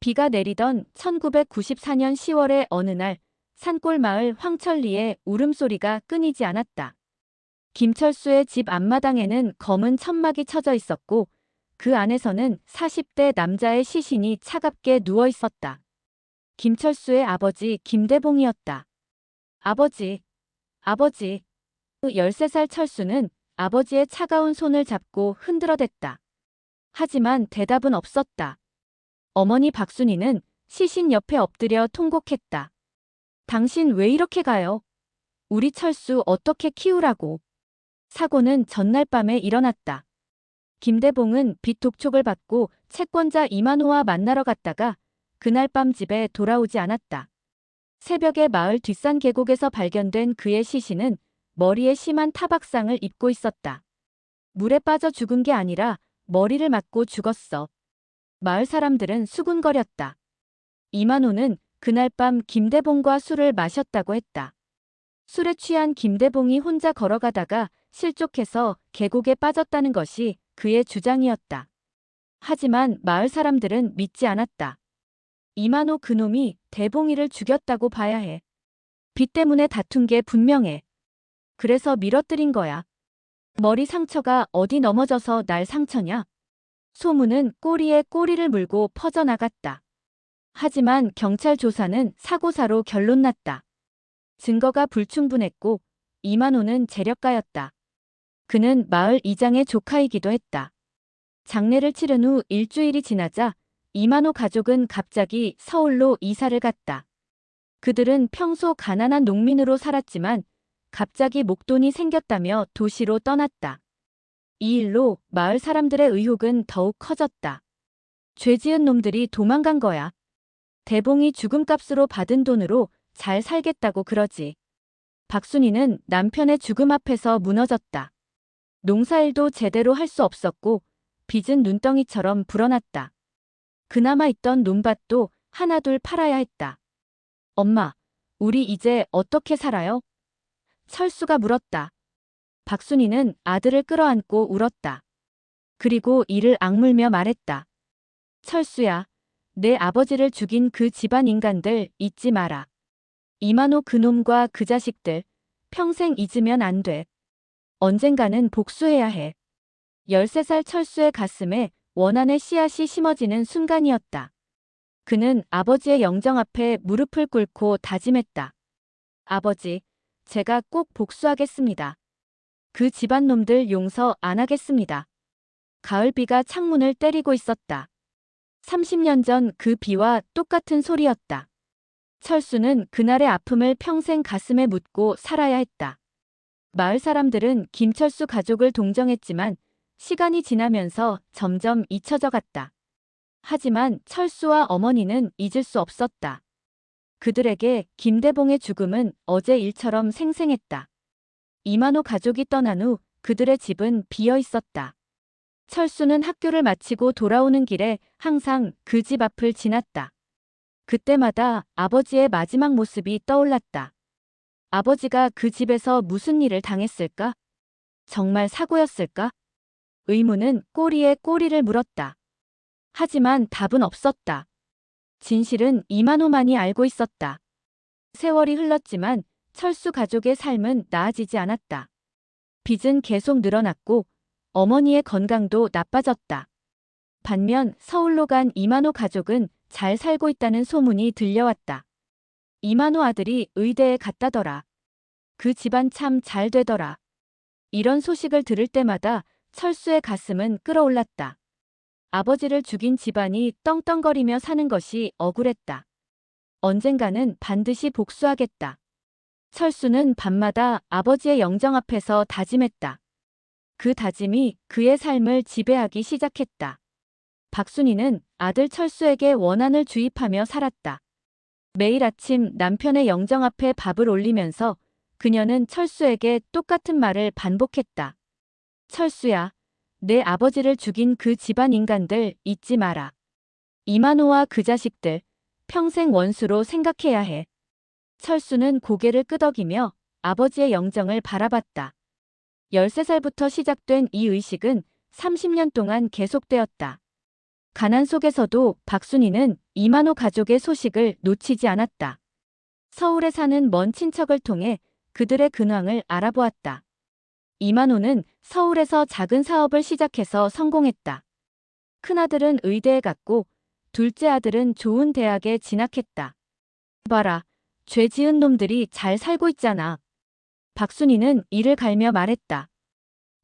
비가 내리던 1994년 10월의 어느 날 산골 마을 황천리에 울음소리가 끊이지 않았다. 김철수의 집 앞마당에는 검은 천막이 쳐져 있었고 그 안에서는 40대 남자의 시신이 차갑게 누워 있었다. 김철수의 아버지 김대봉이었다. 아버지, 아버지. 13살 철수는 아버지의 차가운 손을 잡고 흔들어댔다. 하지만 대답은 없었다. 어머니 박순이는 시신 옆에 엎드려 통곡했다. 당신 왜 이렇게 가요? 우리 철수 어떻게 키우라고? 사고는 전날 밤에 일어났다. 김대봉은 빚 독촉을 받고 채권자 이만호와 만나러 갔다가 그날 밤 집에 돌아오지 않았다. 새벽에 마을 뒷산 계곡에서 발견된 그의 시신은 머리에 심한 타박상을 입고 있었다. 물에 빠져 죽은 게 아니라 머리를 맞고 죽었어. 마을 사람들은 수군거렸다. 이만호는 그날 밤 김대봉과 술을 마셨다고 했다. 술에 취한 김대봉이 혼자 걸어가다가 실족해서 계곡에 빠졌다는 것이 그의 주장이었다. 하지만 마을 사람들은 믿지 않았다. 이만호 그놈이 대봉이를 죽였다고 봐야 해. 빚 때문에 다툰 게 분명해. 그래서 밀어뜨린 거야. 머리 상처가 어디 넘어져서 날 상처냐? 소문은 꼬리에 꼬리를 물고 퍼져나갔다. 하지만 경찰 조사는 사고사로 결론났다. 증거가 불충분했고 이만호는 재력가였다. 그는 마을 이장의 조카이기도 했다. 장례를 치른 후 일주일이 지나자 이만호 가족은 갑자기 서울로 이사를 갔다. 그들은 평소 가난한 농민으로 살았지만 갑자기 목돈이 생겼다며 도시로 떠났다. 이 일로 마을 사람들의 의혹은 더욱 커졌다. 죄 지은 놈들이 도망간 거야. 대봉이 죽음값으로 받은 돈으로 잘 살겠다고 그러지. 박순이는 남편의 죽음 앞에서 무너졌다. 농사일도 제대로 할 수 없었고 빚은 눈덩이처럼 불어났다. 그나마 있던 논밭도 하나둘 팔아야 했다. 엄마, 우리 이제 어떻게 살아요? 철수가 물었다. 박순이는 아들을 끌어안고 울었다. 그리고 이를 악물며 말했다. 철수야, 내 아버지를 죽인 그 집안 인간들 잊지 마라. 이만호 그놈과 그 자식들 평생 잊으면 안 돼. 언젠가는 복수해야 해. 13살 철수의 가슴에 원한의 씨앗이 심어지는 순간이었다. 그는 아버지의 영정 앞에 무릎을 꿇고 다짐했다. 아버지, 제가 꼭 복수하겠습니다. 그 집안 놈들 용서 안 하겠습니다. 가을비가 창문을 때리고 있었다. 30년 전 그 비와 똑같은 소리였다. 철수는 그날의 아픔을 평생 가슴에 묻고 살아야 했다. 마을 사람들은 김철수 가족을 동정했지만 시간이 지나면서 점점 잊혀져 갔다. 하지만 철수와 어머니는 잊을 수 없었다. 그들에게 김대봉의 죽음은 어제 일처럼 생생했다. 이만호 가족이 떠난 후 그들의 집은 비어 있었다. 철수는 학교를 마치고 돌아오는 길에 항상 그 집 앞을 지났다. 그때마다 아버지의 마지막 모습이 떠올랐다. 아버지가 그 집에서 무슨 일을 당했을까? 정말 사고였을까? 의문은 꼬리에 꼬리를 물었다. 하지만 답은 없었다. 진실은 이만호만이 알고 있었다. 세월이 흘렀지만 철수 가족의 삶은 나아지지 않았다. 빚은 계속 늘어났고 어머니의 건강도 나빠졌다. 반면 서울로 간 이만호 가족은 잘 살고 있다는 소문이 들려왔다. 이만호 아들이 의대에 갔다더라. 그 집안 참 잘 되더라. 이런 소식을 들을 때마다 철수의 가슴은 끓어올랐다. 아버지를 죽인 집안이 떵떵거리며 사는 것이 억울했다. 언젠가는 반드시 복수하겠다. 철수는 밤마다 아버지의 영정 앞에서 다짐했다. 그 다짐이 그의 삶을 지배하기 시작했다. 박순이는 아들 철수에게 원한을 주입하며 살았다. 매일 아침 남편의 영정 앞에 밥을 올리면서 그녀는 철수에게 똑같은 말을 반복했다. 철수야, 내 아버지를 죽인 그 집안 인간들 잊지 마라. 이만호와 그 자식들 평생 원수로 생각해야 해. 철수는 고개를 끄덕이며 아버지의 영정을 바라봤다. 13살부터 시작된 이 의식은 30년 동안 계속되었다. 가난 속에서도 박순이는 이만호 가족의 소식을 놓치지 않았다. 서울에 사는 먼 친척을 통해 그들의 근황을 알아보았다. 이만호는 서울에서 작은 사업을 시작해서 성공했다. 큰아들은 의대에 갔고 둘째 아들은 좋은 대학에 진학했다. 봐라, 죄 지은 놈들이 잘 살고 있잖아. 박순이는 이를 갈며 말했다.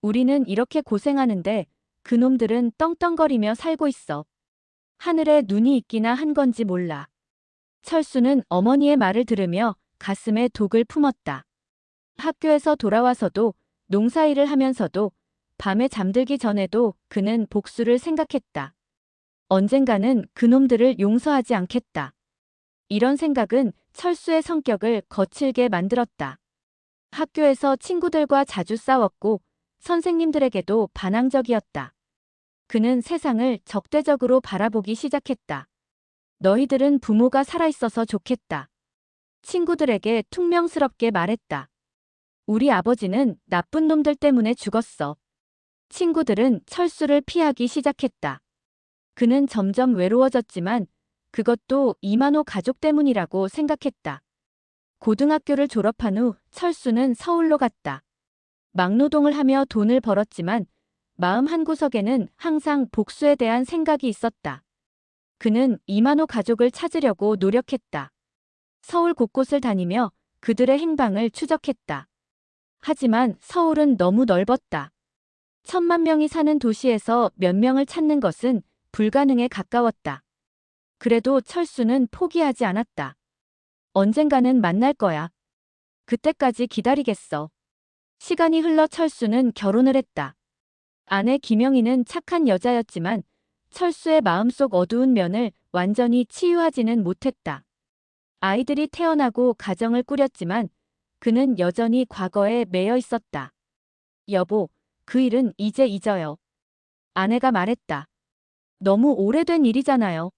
우리는 이렇게 고생하는데 그놈들은 떵떵거리며 살고 있어. 하늘에 눈이 있기나 한 건지 몰라. 철수는 어머니의 말을 들으며 가슴에 독을 품었다. 학교에서 돌아와서도 농사일을 하면서도 밤에 잠들기 전에도 그는 복수를 생각했다. 언젠가는 그놈들을 용서하지 않겠다. 이런 생각은 철수의 성격을 거칠게 만들었다. 학교에서 친구들과 자주 싸웠고 선생님들에게도 반항적이었다. 그는 세상을 적대적으로 바라보기 시작했다. 너희들은 부모가 살아있어서 좋겠다. 친구들에게 퉁명스럽게 말했다. 우리 아버지는 나쁜 놈들 때문에 죽었어. 친구들은 철수를 피하기 시작했다. 그는 점점 외로워졌지만 그것도 이만호 가족 때문이라고 생각했다. 고등학교를 졸업한 후 철수는 서울로 갔다. 막노동을 하며 돈을 벌었지만 마음 한구석에는 항상 복수에 대한 생각이 있었다. 그는 이만호 가족을 찾으려고 노력했다. 서울 곳곳을 다니며 그들의 행방을 추적했다. 하지만 서울은 너무 넓었다. 1,000만 명이 사는 도시에서 몇 명을 찾는 것은 불가능에 가까웠다. 그래도 철수는 포기하지 않았다. 언젠가는 만날 거야. 그때까지 기다리겠어. 시간이 흘러 철수는 결혼을 했다. 아내 김영희는 착한 여자였지만 철수의 마음속 어두운 면을 완전히 치유하지는 못했다. 아이들이 태어나고 가정을 꾸렸지만 그는 여전히 과거에 매여 있었다. 여보, 그 일은 이제 잊어요. 아내가 말했다. 너무 오래된 일이잖아요.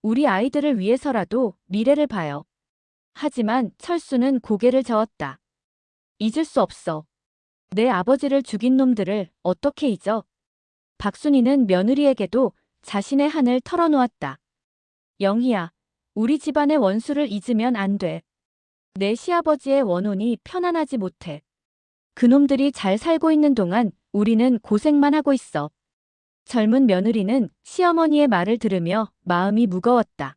우리 아이들을 위해서라도 미래를 봐요. 하지만 철수는 고개를 저었다. 잊을 수 없어. 내 아버지를 죽인 놈들을 어떻게 잊어? 박순이는 며느리에게도 자신의 한을 털어놓았다. 영희야, 우리 집안의 원수를 잊으면 안 돼. 내 시아버지의 원혼이 편안하지 못해. 그놈들이 잘 살고 있는 동안 우리는 고생만 하고 있어. 젊은 며느리는 시어머니의 말을 들으며 마음이 무거웠다.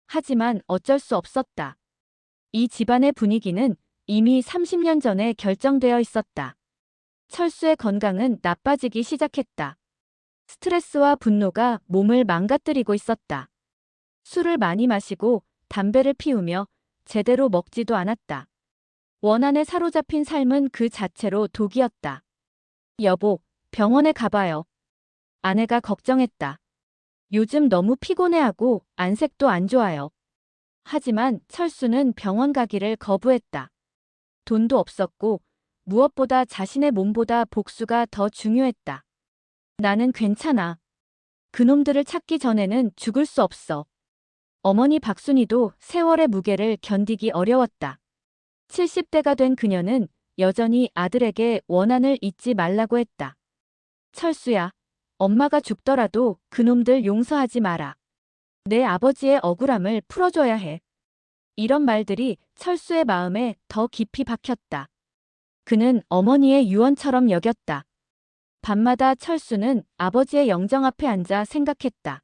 하지만 어쩔 수 없었다. 이 집안의 분위기는 이미 30년 전에 결정되어 있었다. 철수의 건강은 나빠지기 시작했다. 스트레스와 분노가 몸을 망가뜨리고 있었다. 술을 많이 마시고 담배를 피우며 제대로 먹지도 않았다. 원한에 사로잡힌 삶은 그 자체로 독이었다. 여보, 병원에 가봐요. 아내가 걱정했다. 요즘 너무 피곤해하고 안색도 안 좋아요. 하지만 철수는 병원 가기를 거부했다. 돈도 없었고 무엇보다 자신의 몸보다 복수가 더 중요했다. 나는 괜찮아. 그놈들을 찾기 전에는 죽을 수 없어. 어머니 박순이도 세월의 무게를 견디기 어려웠다. 70대가 된 그녀는 여전히 아들에게 원한을 잊지 말라고 했다. 철수야, 엄마가 죽더라도 그놈들 용서하지 마라. 내 아버지의 억울함을 풀어줘야 해. 이런 말들이 철수의 마음에 더 깊이 박혔다. 그는 어머니의 유언처럼 여겼다. 밤마다 철수는 아버지의 영정 앞에 앉아 생각했다.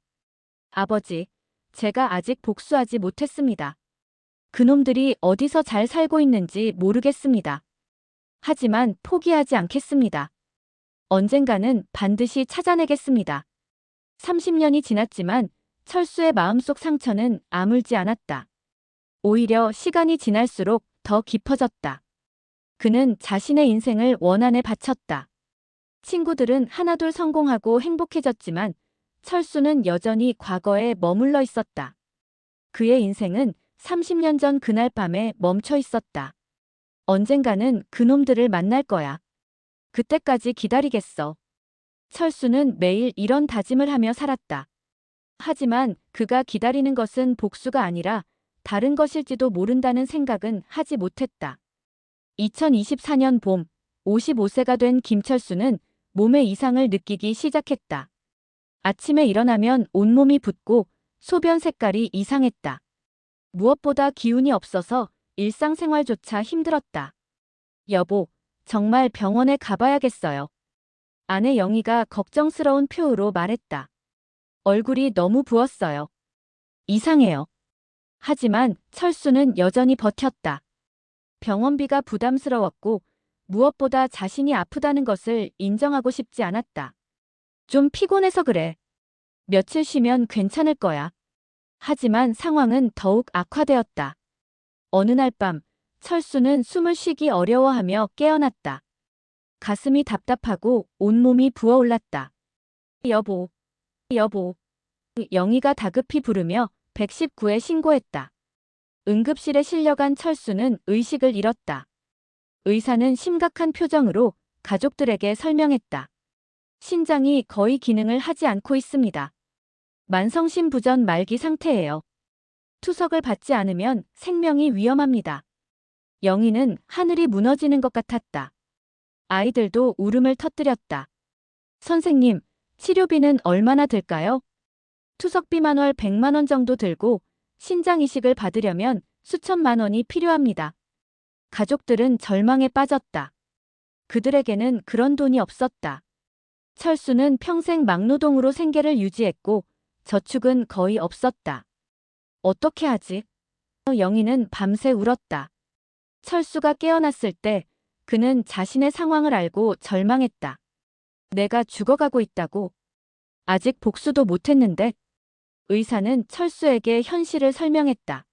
아버지, 제가 아직 복수하지 못했습니다. 그놈들이 어디서 잘 살고 있는지 모르겠습니다. 하지만 포기하지 않겠습니다. 언젠가는 반드시 찾아내겠습니다. 30년이 지났지만 철수의 마음속 상처는 아물지 않았다. 오히려 시간이 지날수록 더 깊어졌다. 그는 자신의 인생을 원한에 바쳤다. 친구들은 하나둘 성공하고 행복해졌지만 철수는 여전히 과거에 머물러 있었다. 그의 인생은 30년 전 그날 밤에 멈춰 있었다. 언젠가는 그놈들을 만날 거야. 그때까지 기다리겠어. 철수는 매일 이런 다짐을 하며 살았다. 하지만 그가 기다리는 것은 복수가 아니라 다른 것일지도 모른다는 생각은 하지 못했다. 2024년 봄, 55세가 된 김철수는 몸의 이상을 느끼기 시작했다. 아침에 일어나면 온몸이 붓고 소변 색깔이 이상했다. 무엇보다 기운이 없어서 일상생활조차 힘들었다. 여보, 정말 병원에 가봐야겠어요. 아내 영희가 걱정스러운 표으로 말했다. 얼굴이 너무 부었어요. 이상해요. 하지만 철수는 여전히 버텼다. 병원비가 부담스러웠고 무엇보다 자신이 아프다는 것을 인정하고 싶지 않았다. 좀 피곤해서 그래. 며칠 쉬면 괜찮을 거야. 하지만 상황은 더욱 악화되었다. 어느 날 밤, 철수는 숨을 쉬기 어려워하며 깨어났다. 가슴이 답답하고 온몸이 부어올랐다. 여보, 여보. 영희가 다급히 부르며 119에 신고했다. 응급실에 실려간 철수는 의식을 잃었다. 의사는 심각한 표정으로 가족들에게 설명했다. 신장이 거의 기능을 하지 않고 있습니다. 만성심부전 말기 상태예요. 투석을 받지 않으면 생명이 위험합니다. 영희는 하늘이 무너지는 것 같았다. 아이들도 울음을 터뜨렸다. 선생님, 치료비는 얼마나 들까요? 투석비만 월 100만 원 정도 들고 신장 이식을 받으려면 수천만 원이 필요합니다. 가족들은 절망에 빠졌다. 그들에게는 그런 돈이 없었다. 철수는 평생 막노동으로 생계를 유지했고 저축은 거의 없었다. 어떻게 하지? 영희는 밤새 울었다. 철수가 깨어났을 때 그는 자신의 상황을 알고 절망했다. 내가 죽어가고 있다고. 아직 복수도 못했는데. 의사는 철수에게 현실을 설명했다.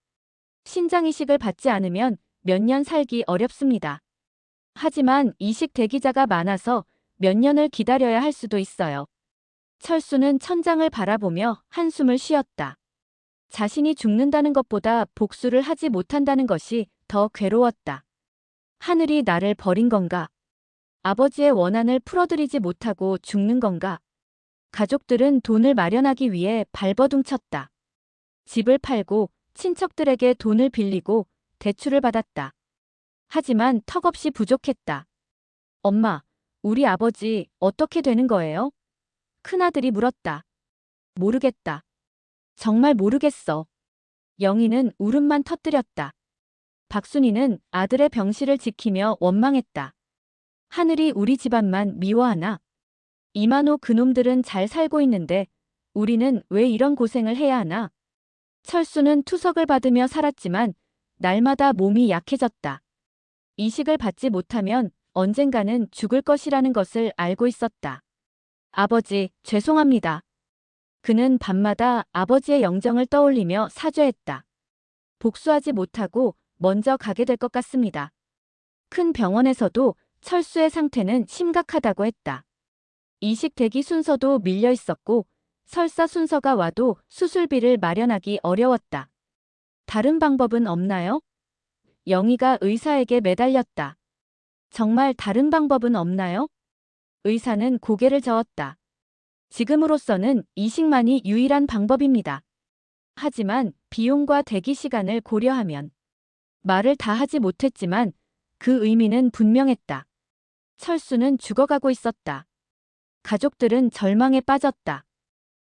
신장 이식을 받지 않으면 몇 년 살기 어렵습니다. 하지만 이식 대기자가 많아서 몇 년을 기다려야 할 수도 있어요. 철수는 천장을 바라보며 한숨을 쉬었다. 자신이 죽는다는 것보다 복수를 하지 못한다는 것이 더 괴로웠다. 하늘이 나를 버린 건가? 아버지의 원한을 풀어드리지 못하고 죽는 건가? 가족들은 돈을 마련하기 위해 발버둥쳤다. 집을 팔고 친척들에게 돈을 빌리고 대출을 받았다. 하지만 턱없이 부족했다. 엄마, 우리 아버지 어떻게 되는 거예요? 큰아들이 물었다. 모르겠다. 정말 모르겠어. 영희는 울음만 터뜨렸다. 박순이는 아들의 병실을 지키며 원망했다. 하늘이 우리 집안만 미워하나? 이만호 그놈들은 잘 살고 있는데 우리는 왜 이런 고생을 해야 하나? 철수는 투석을 받으며 살았지만 날마다 몸이 약해졌다. 이식을 받지 못하면 언젠가는 죽을 것이라는 것을 알고 있었다. 아버지, 죄송합니다. 그는 밤마다 아버지의 영정을 떠올리며 사죄했다. 복수하지 못하고 먼저 가게 될 것 같습니다. 큰 병원에서도 철수의 상태는 심각하다고 했다. 이식 대기 순서도 밀려 있었고 설사 순서가 와도 수술비를 마련하기 어려웠다. 다른 방법은 없나요? 영희가 의사에게 매달렸다. 정말 다른 방법은 없나요? 의사는 고개를 저었다. 지금으로서는 이식만이 유일한 방법입니다. 하지만 비용과 대기 시간을 고려하면 말을 다 하지 못했지만 그 의미는 분명했다. 철수는 죽어가고 있었다. 가족들은 절망에 빠졌다.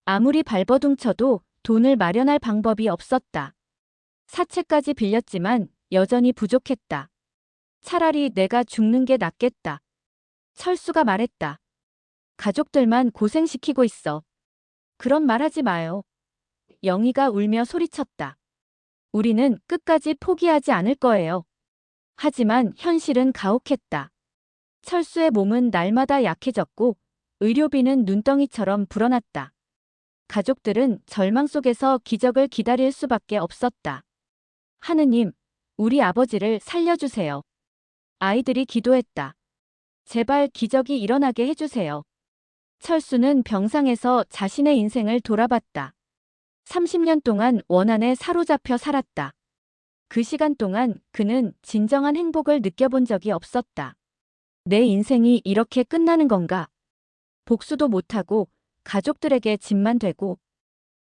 아무리 발버둥쳐도 돈을 마련할 방법이 없었다. 사채까지 빌렸지만 여전히 부족했다. 차라리 내가 죽는 게 낫겠다. 철수가 말했다. 가족들만 고생시키고 있어. 그런 말 하지 마요. 영희가 울며 소리쳤다. 우리는 끝까지 포기하지 않을 거예요. 하지만 현실은 가혹했다. 철수의 몸은 날마다 약해졌고 의료비는 눈덩이처럼 불어났다. 가족들은 절망 속에서 기적을 기다릴 수밖에 없었다. 하느님, 우리 아버지를 살려주세요. 아이들이 기도했다. 제발 기적이 일어나게 해주세요. 철수는 병상에서 자신의 인생을 돌아봤다. 30년 동안 원한에 사로잡혀 살았다. 그 시간 동안 그는 진정한 행복을 느껴본 적이 없었다. 내 인생이 이렇게 끝나는 건가? 복수도 못하고 가족들에게 짐만 되고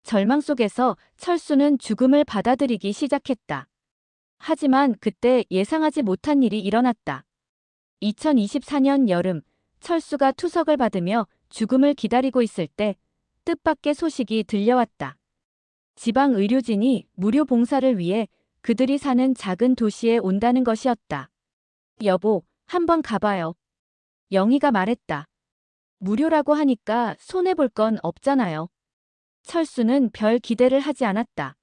절망 속에서 철수는 죽음을 받아들이기 시작했다. 하지만 그때 예상하지 못한 일이 일어났다. 2024년 여름 철수가 투석을 받으며 죽음을 기다리고 있을 때 뜻밖의 소식이 들려왔다. 지방 의료진이 무료 봉사를 위해 그들이 사는 작은 도시에 온다는 것이었다. 여보, 한번 가봐요. 영희가 말했다. 무료라고 하니까 손해볼 건 없잖아요. 철수는 별 기대를 하지 않았다.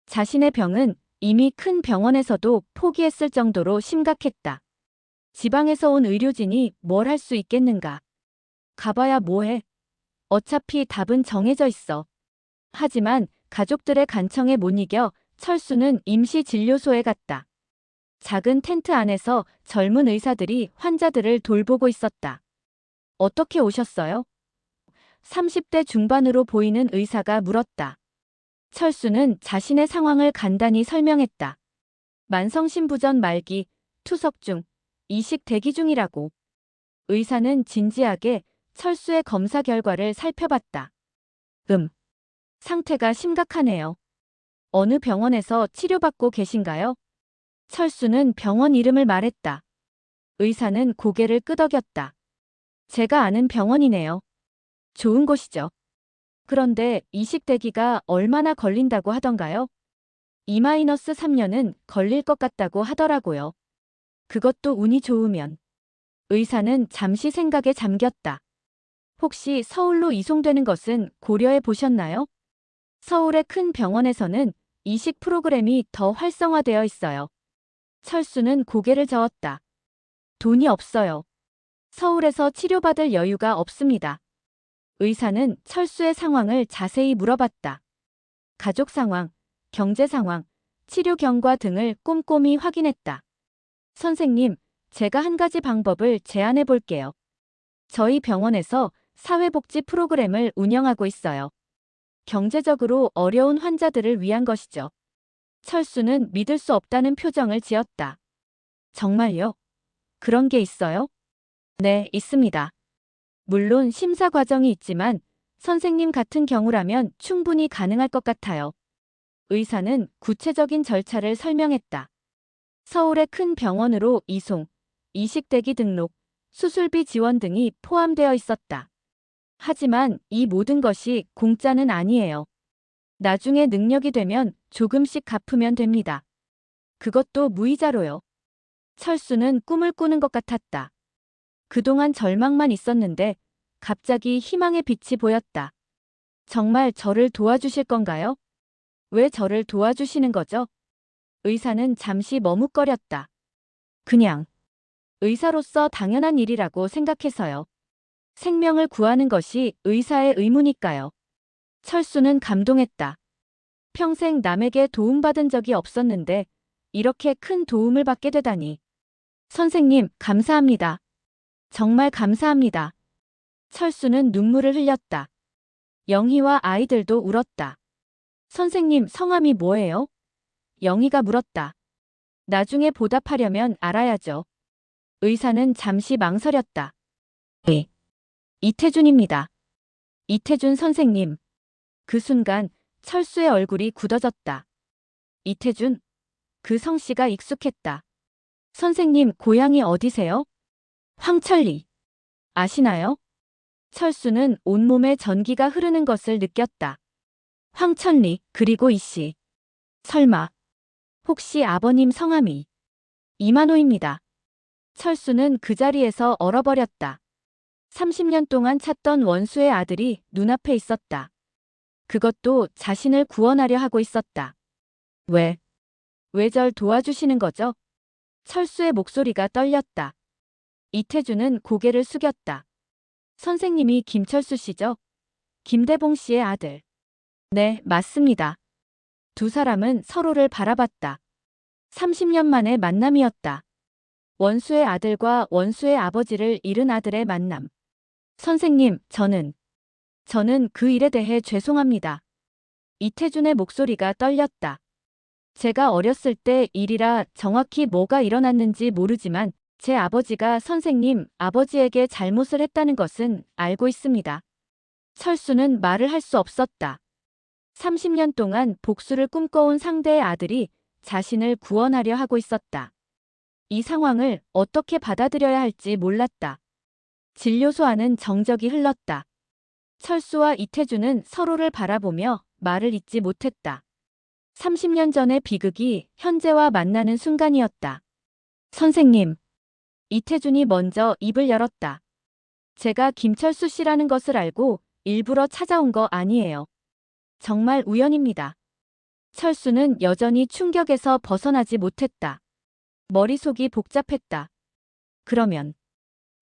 자신의 병은 이미 큰 병원에서도 포기했을 정도로 심각했다. 지방에서 온 의료진이 뭘 할 수 있겠는가. 가봐야 뭐해. 어차피 답은 정해져 있어. 하지만 가족들의 간청에 못 이겨 철수는 임시 진료소에 갔다. 작은 텐트 안에서 젊은 의사들이 환자들을 돌보고 있었다. 어떻게 오셨어요? 30대 중반으로 보이는 의사가 물었다. 철수는 자신의 상황을 간단히 설명했다. 만성신부전 말기, 투석 중, 이식 대기 중이라고. 의사는 진지하게 철수의 검사 결과를 살펴봤다. 상태가 심각하네요. 어느 병원에서 치료받고 계신가요? 철수는 병원 이름을 말했다. 의사는 고개를 끄덕였다. 제가 아는 병원이네요. 좋은 곳이죠. 그런데 이식 대기가 얼마나 걸린다고 하던가요? 2-3년은 걸릴 것 같다고 하더라고요. 그것도 운이 좋으면. 의사는 잠시 생각에 잠겼다. 혹시 서울로 이송되는 것은 고려해 보셨나요? 서울의 큰 병원에서는 이식 프로그램이 더 활성화되어 있어요. 철수는 고개를 저었다. 돈이 없어요. 서울에서 치료받을 여유가 없습니다. 의사는 철수의 상황을 자세히 물어봤다. 가족 상황, 경제 상황, 치료 경과 등을 꼼꼼히 확인했다. 선생님, 제가 한 가지 방법을 제안해 볼게요. 저희 병원에서 사회복지 프로그램을 운영하고 있어요. 경제적으로 어려운 환자들을 위한 것이죠. 철수는 믿을 수 없다는 표정을 지었다. 정말요? 그런 게 있어요? 네, 있습니다. 물론 심사 과정이 있지만 선생님 같은 경우라면 충분히 가능할 것 같아요. 의사는 구체적인 절차를 설명했다. 서울의 큰 병원으로 이송, 이식대기 등록, 수술비 지원 등이 포함되어 있었다. 하지만 이 모든 것이 공짜는 아니에요. 나중에 능력이 되면 조금씩 갚으면 됩니다. 그것도 무이자로요. 철수는 꿈을 꾸는 것 같았다. 그동안 절망만 있었는데 갑자기 희망의 빛이 보였다. 정말 저를 도와주실 건가요? 왜 저를 도와주시는 거죠? 의사는 잠시 머뭇거렸다. 그냥 의사로서 당연한 일이라고 생각해서요. 생명을 구하는 것이 의사의 의무니까요. 철수는 감동했다. 평생 남에게 도움받은 적이 없었는데 이렇게 큰 도움을 받게 되다니. 선생님, 감사합니다. 정말 감사합니다. 철수는 눈물을 흘렸다. 영희와 아이들도 울었다. 선생님, 성함이 뭐예요? 영희가 물었다. 나중에 보답하려면 알아야죠. 의사는 잠시 망설였다. 네. 이태준입니다. 이태준 선생님. 그 순간 철수의 얼굴이 굳어졌다. 이태준? 그 성씨가 익숙했다. 선생님, 고향이 어디세요? 황천리. 아시나요? 철수는 온몸에 전기가 흐르는 것을 느꼈다. 황천리, 그리고 이씨. 설마. 혹시 아버님 성함이? 이만호입니다. 철수는 그 자리에서 얼어버렸다. 30년 동안 찾던 원수의 아들이 눈앞에 있었다. 그것도 자신을 구원하려 하고 있었다. 왜 절 도와주시는 거죠? 철수의 목소리가 떨렸다. 이태준은 고개를 숙였다. 선생님이 김철수 씨죠? 김대봉 씨의 아들. 네, 맞습니다. 두 사람은 서로를 바라봤다. 30년 만의 만남이었다. 원수의 아들과 원수의 아버지를 잃은 아들의 만남. 선생님, 저는 그 일에 대해 죄송합니다. 이태준의 목소리가 떨렸다. 제가 어렸을 때 일이라 정확히 뭐가 일어났는지 모르지만 제 아버지가 선생님 아버지에게 잘못을 했다는 것은 알고 있습니다. 철수는 말을 할 수 없었다. 30년 동안 복수를 꿈꿔온 상대의 아들이 자신을 구원하려 하고 있었다. 이 상황을 어떻게 받아들여야 할지 몰랐다. 진료소 안은 정적이 흘렀다. 철수와 이태준은 서로를 바라보며 말을 잇지 못했다. 30년 전의 비극이 현재와 만나는 순간이었다. 선생님. 이태준이 먼저 입을 열었다. 제가 김철수 씨라는 것을 알고 일부러 찾아온 거 아니에요. 정말 우연입니다. 철수는 여전히 충격에서 벗어나지 못했다. 머릿속이 복잡했다. 그러면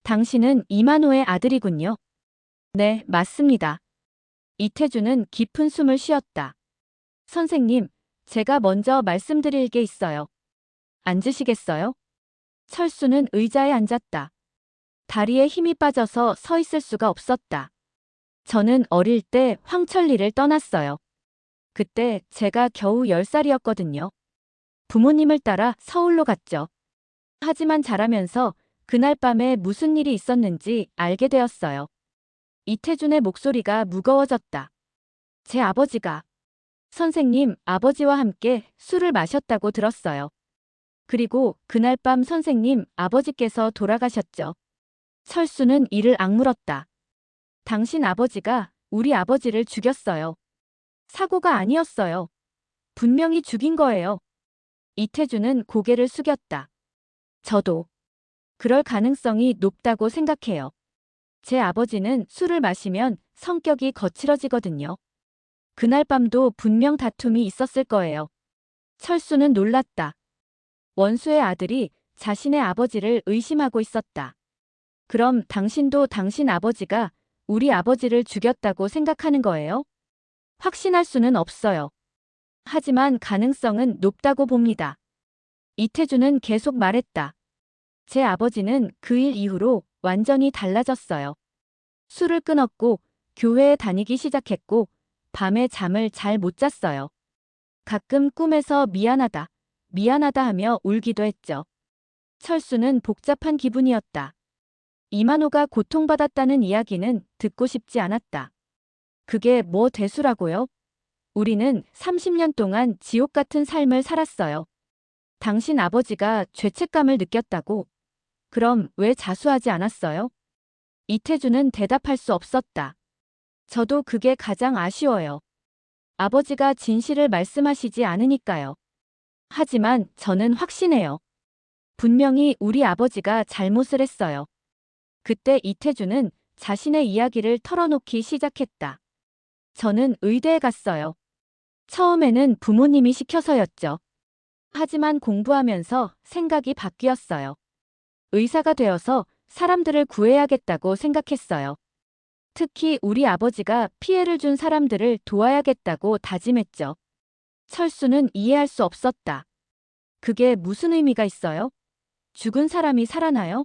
당신은 이만호의 아들이군요. 네, 맞습니다. 이태준은 깊은 숨을 쉬었다. 선생님, 제가 먼저 말씀드릴 게 있어요. 앉으시겠어요? 철수는 의자에 앉았다. 다리에 힘이 빠져서 서 있을 수가 없었다. 저는 어릴 때 황천리를 떠났어요. 그때 제가 겨우 10살이었거든요. 부모님을 따라 서울로 갔죠. 하지만 자라면서 그날 밤에 무슨 일이 있었는지 알게 되었어요. 이태준의 목소리가 무거워졌다. 제 아버지가 선생님 아버지와 함께 술을 마셨다고 들었어요. 그리고 그날 밤 선생님 아버지께서 돌아가셨죠. 철수는 이를 악물었다. 당신 아버지가 우리 아버지를 죽였어요. 사고가 아니었어요. 분명히 죽인 거예요. 이태준은 고개를 숙였다. 저도 그럴 가능성이 높다고 생각해요. 제 아버지는 술을 마시면 성격이 거칠어지거든요. 그날 밤도 분명 다툼이 있었을 거예요. 철수는 놀랐다. 원수의 아들이 자신의 아버지를 의심하고 있었다. 그럼 당신도 당신 아버지가 우리 아버지를 죽였다고 생각하는 거예요? 확신할 수는 없어요. 하지만 가능성은 높다고 봅니다. 이태준은 계속 말했다. 제 아버지는 그 일 이후로 완전히 달라졌어요. 술을 끊었고 교회에 다니기 시작했고 밤에 잠을 잘 못 잤어요. 가끔 꿈에서 미안하다, 미안하다 하며 울기도 했죠. 철수는 복잡한 기분이었다. 이만호가 고통받았다는 이야기는 듣고 싶지 않았다. 그게 뭐 대수라고요? 우리는 30년 동안 지옥 같은 삶을 살았어요. 당신 아버지가 죄책감을 느꼈다고? 그럼 왜 자수하지 않았어요? 이태준은 대답할 수 없었다. 저도 그게 가장 아쉬워요. 아버지가 진실을 말씀하시지 않으니까요. 하지만 저는 확신해요. 분명히 우리 아버지가 잘못을 했어요. 그때 이태준은 자신의 이야기를 털어놓기 시작했다. 저는 의대에 갔어요. 처음에는 부모님이 시켜서였죠. 하지만 공부하면서 생각이 바뀌었어요. 의사가 되어서 사람들을 구해야겠다고 생각했어요. 특히 우리 아버지가 피해를 준 사람들을 도와야겠다고 다짐했죠. 철수는 이해할 수 없었다. 그게 무슨 의미가 있어요? 죽은 사람이 살아나요?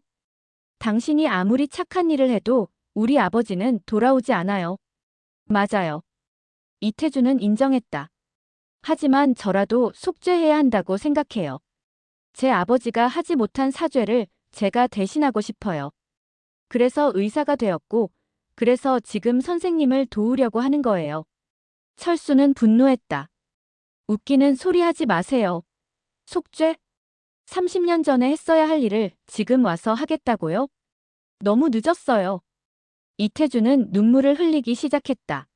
당신이 아무리 착한 일을 해도 우리 아버지는 돌아오지 않아요. 맞아요. 이태준은 인정했다. 하지만 저라도 속죄해야 한다고 생각해요. 제 아버지가 하지 못한 사죄를 제가 대신하고 싶어요. 그래서 의사가 되었고, 그래서 지금 선생님을 도우려고 하는 거예요. 철수는 분노했다. 웃기는 소리 하지 마세요. 속죄? 30년 전에 했어야 할 일을 지금 와서 하겠다고요? 너무 늦었어요. 이태준은 눈물을 흘리기 시작했다.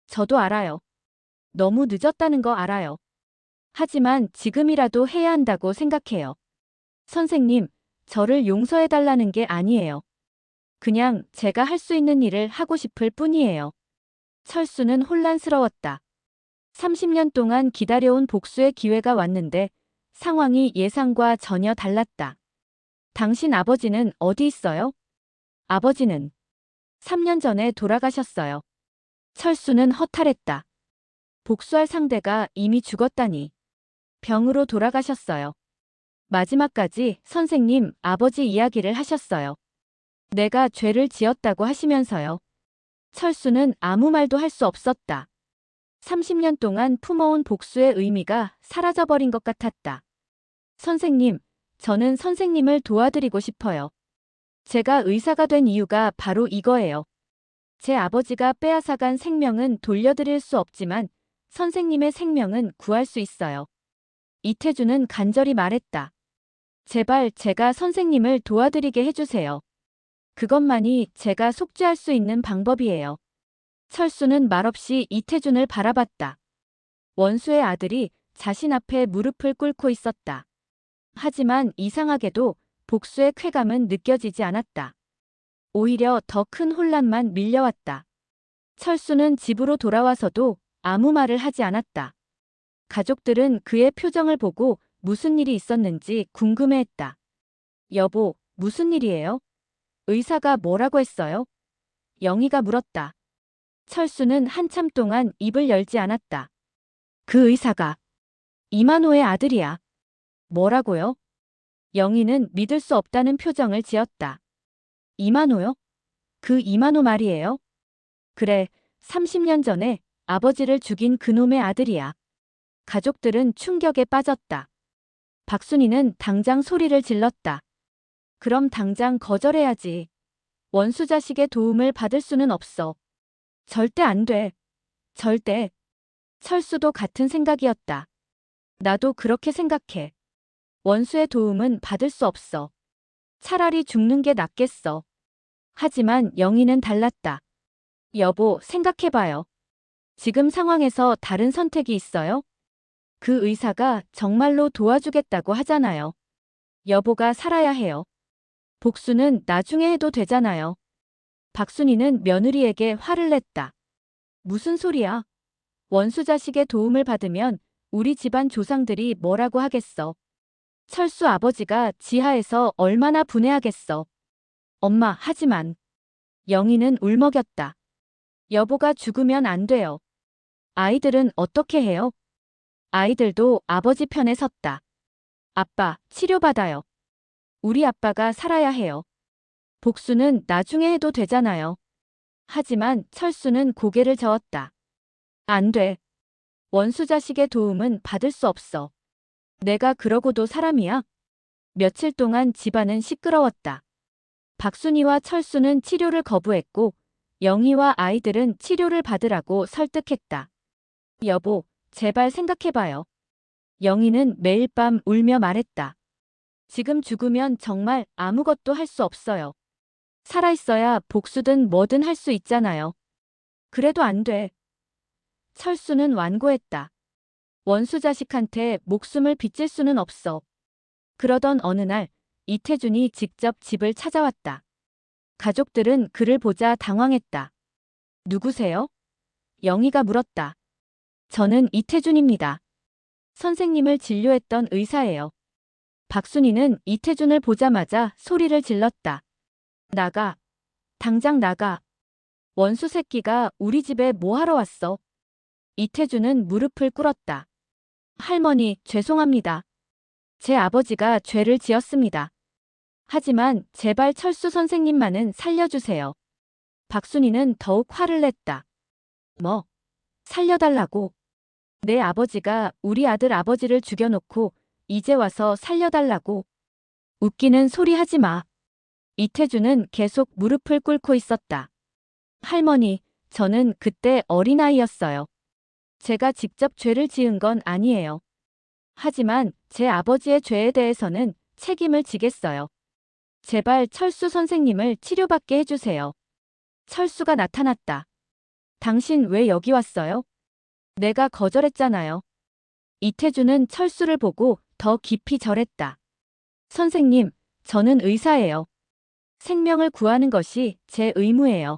저도 알아요. 너무 늦었다는 거 알아요. 하지만 지금이라도 해야 한다고 생각해요. 선생님, 저를 용서해달라는 게 아니에요. 그냥 제가 할 수 있는 일을 하고 싶을 뿐이에요. 철수는 혼란스러웠다. 30년 동안 기다려온 복수의 기회가 왔는데 상황이 예상과 전혀 달랐다. 당신 아버지는 어디 있어요? 아버지는 3년 전에 돌아가셨어요. 철수는 허탈했다. 복수할 상대가 이미 죽었다니. 병으로 돌아가셨어요. 마지막까지 선생님, 아버지 이야기를 하셨어요. 내가 죄를 지었다고 하시면서요. 철수는 아무 말도 할 수 없었다. 30년 동안 품어온 복수의 의미가 사라져버린 것 같았다. 선생님, 저는 선생님을 도와드리고 싶어요. 제가 의사가 된 이유가 바로 이거예요. 제 아버지가 빼앗아간 생명은 돌려드릴 수 없지만 선생님의 생명은 구할 수 있어요. 이태준은 간절히 말했다. 제발 제가 선생님을 도와드리게 해주세요. 그것만이 제가 속죄할 수 있는 방법이에요. 철수는 말없이 이태준을 바라봤다. 원수의 아들이 자신 앞에 무릎을 꿇고 있었다. 하지만 이상하게도 복수의 쾌감은 느껴지지 않았다. 오히려 더 큰 혼란만 밀려왔다. 철수는 집으로 돌아와서도 아무 말을 하지 않았다. 가족들은 그의 표정을 보고 무슨 일이 있었는지 궁금해했다. 여보, 무슨 일이에요? 의사가 뭐라고 했어요? 영희가 물었다. 철수는 한참 동안 입을 열지 않았다. 그 의사가 이만호의 아들이야. 뭐라고요? 영희는 믿을 수 없다는 표정을 지었다. 이만호요? 그 이만호 말이에요? 그래, 30년 전에 아버지를 죽인 그놈의 아들이야. 가족들은 충격에 빠졌다. 박순이는 당장 소리를 질렀다. 그럼 당장 거절해야지. 원수 자식의 도움을 받을 수는 없어. 절대 안 돼. 절대. 철수도 같은 생각이었다. 나도 그렇게 생각해. 원수의 도움은 받을 수 없어. 차라리 죽는 게 낫겠어. 하지만 영희는 달랐다. 여보, 생각해봐요. 지금 상황에서 다른 선택이 있어요? 그 의사가 정말로 도와주겠다고 하잖아요. 여보가 살아야 해요. 복수는 나중에 해도 되잖아요. 박순이는 며느리에게 화를 냈다. 무슨 소리야? 원수 자식의 도움을 받으면 우리 집안 조상들이 뭐라고 하겠어. 철수 아버지가 지하에서 얼마나 분해하겠어. 엄마, 하지만. 영희는 울먹였다. 여보가 죽으면 안 돼요. 아이들은 어떻게 해요? 아이들도 아버지 편에 섰다. 아빠, 치료받아요. 우리 아빠가 살아야 해요. 복수는 나중에 해도 되잖아요. 하지만 철수는 고개를 저었다. 안 돼. 원수 자식의 도움은 받을 수 없어. 내가 그러고도 사람이야? 며칠 동안 집안은 시끄러웠다. 박순이와 철수는 치료를 거부했고 영희와 아이들은 치료를 받으라고 설득했다. 여보, 제발 생각해봐요. 영희는 매일 밤 울며 말했다. 지금 죽으면 정말 아무것도 할 수 없어요. 살아있어야 복수든 뭐든 할 수 있잖아요. 그래도 안 돼. 철수는 완고했다. 원수 자식한테 목숨을 빚질 수는 없어. 그러던 어느 날 이태준이 직접 집을 찾아왔다. 가족들은 그를 보자 당황했다. 누구세요? 영희가 물었다. 저는 이태준입니다. 선생님을 진료했던 의사예요. 박순이는 이태준을 보자마자 소리를 질렀다. 나가. 당장 나가. 원수 새끼가 우리 집에 뭐 하러 왔어? 이태준은 무릎을 꿇었다. 할머니, 죄송합니다. 제 아버지가 죄를 지었습니다. 하지만 제발 철수 선생님만은 살려주세요. 박순이는 더욱 화를 냈다. 뭐? 살려달라고? 내 아버지가 우리 아들 아버지를 죽여놓고 이제 와서 살려달라고? 웃기는 소리 하지 마. 이태준은 계속 무릎을 꿇고 있었다. 할머니, 저는 그때 어린아이였어요. 제가 직접 죄를 지은 건 아니에요. 하지만 제 아버지의 죄에 대해서는 책임을 지겠어요. 제발 철수 선생님을 치료받게 해주세요. 철수가 나타났다. 당신 왜 여기 왔어요? 내가 거절했잖아요. 이태준은 철수를 보고 더 깊이 절했다. 선생님, 저는 의사예요. 생명을 구하는 것이 제 의무예요.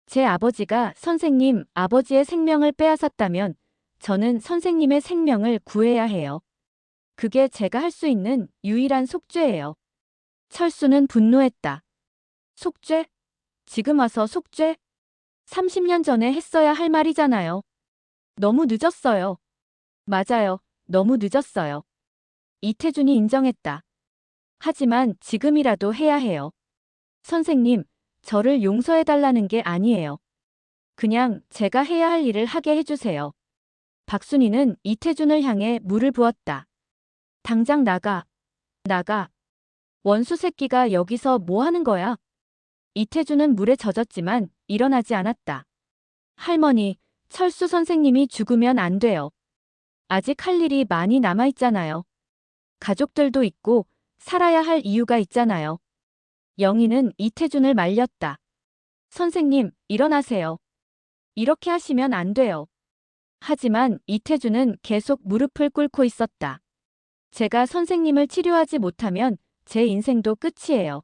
제 아버지가 선생님 아버지의 생명을 빼앗았다면 저는 선생님의 생명을 구해야 해요. 그게 제가 할 수 있는 유일한 속죄예요. 철수는 분노했다. 속죄? 지금 와서 속죄? 30년 전에 했어야 할 말이잖아요. 너무 늦었어요. 맞아요. 너무 늦었어요. 이태준이 인정했다. 하지만 지금이라도 해야 해요. 선생님, 저를 용서해달라는 게 아니에요. 그냥 제가 해야 할 일을 하게 해주세요. 박순이는 이태준을 향해 물을 부었다. 당장 나가. 나가. 원수 새끼가 여기서 뭐 하는 거야? 이태준은 물에 젖었지만 일어나지 않았다. 할머니, 철수 선생님이 죽으면 안 돼요. 아직 할 일이 많이 남아있잖아요. 가족들도 있고 살아야 할 이유가 있잖아요. 영희는 이태준을 말렸다. 선생님, 일어나세요. 이렇게 하시면 안 돼요. 하지만 이태주는 계속 무릎을 꿇고 있었다. 제가 선생님을 치료하지 못하면 제 인생도 끝이에요.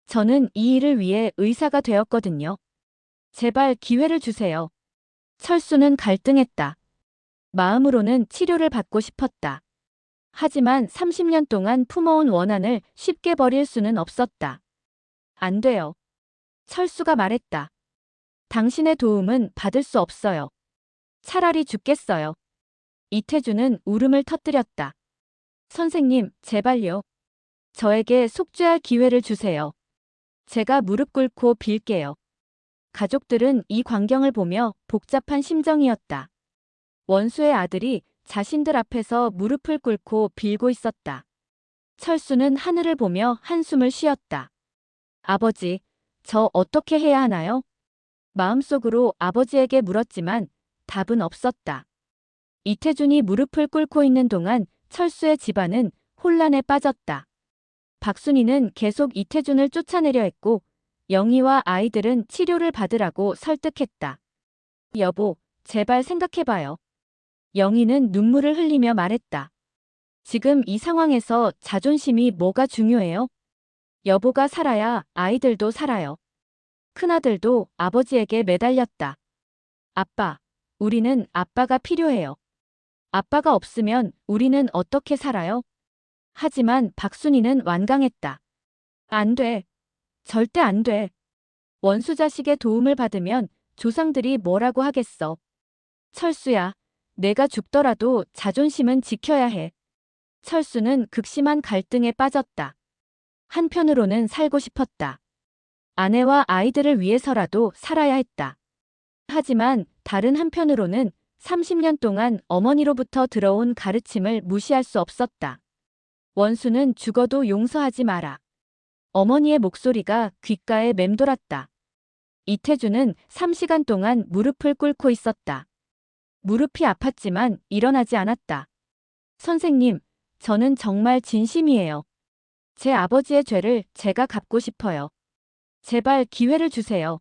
저는 이 일을 위해 의사가 되었거든요. 제발 기회를 주세요. 철수는 갈등했다. 마음으로는 치료를 받고 싶었다. 하지만 30년 동안 품어온 원한을 쉽게 버릴 수는 없었다. 안 돼요. 철수가 말했다. 당신의 도움은 받을 수 없어요. 차라리 죽겠어요. 이태주는 울음을 터뜨렸다. 선생님, 제발요. 저에게 속죄할 기회를 주세요. 제가 무릎 꿇고 빌게요. 가족들은 이 광경을 보며 복잡한 심정이었다. 원수의 아들이 자신들 앞에서 무릎을 꿇고 빌고 있었다. 철수는 하늘을 보며 한숨을 쉬었다. 아버지, 저 어떻게 해야 하나요? 마음속으로 아버지에게 물었지만 답은 없었다. 이태준이 무릎을 꿇고 있는 동안 철수의 집안은 혼란에 빠졌다. 박순이는 계속 이태준을 쫓아내려 했고 영희와 아이들은 치료를 받으라고 설득했다. 여보, 제발 생각해봐요. 영희는 눈물을 흘리며 말했다. 지금 이 상황에서 자존심이 뭐가 중요해요? 여보가 살아야 아이들도 살아요. 큰아들도 아버지에게 매달렸다. 아빠, 우리는 아빠가 필요해요. 아빠가 없으면 우리는 어떻게 살아요? 하지만 박순이는 완강했다. 안 돼. 절대 안 돼. 원수 자식의 도움을 받으면 조상들이 뭐라고 하겠어. 철수야, 내가 죽더라도 자존심은 지켜야 해. 철수는 극심한 갈등에 빠졌다. 한편으로는 살고 싶었다. 아내와 아이들을 위해서라도 살아야 했다. 하지만 다른 한편으로는 30년 동안 어머니로부터 들어온 가르침을 무시할 수 없었다. 원수는 죽어도 용서하지 마라. 어머니의 목소리가 귓가에 맴돌았다. 이태주는 3시간 동안 무릎을 꿇고 있었다. 무릎이 아팠지만 일어나지 않았다. 선생님, 저는 정말 진심이에요. 제 아버지의 죄를 제가 갚고 싶어요. 제발 기회를 주세요.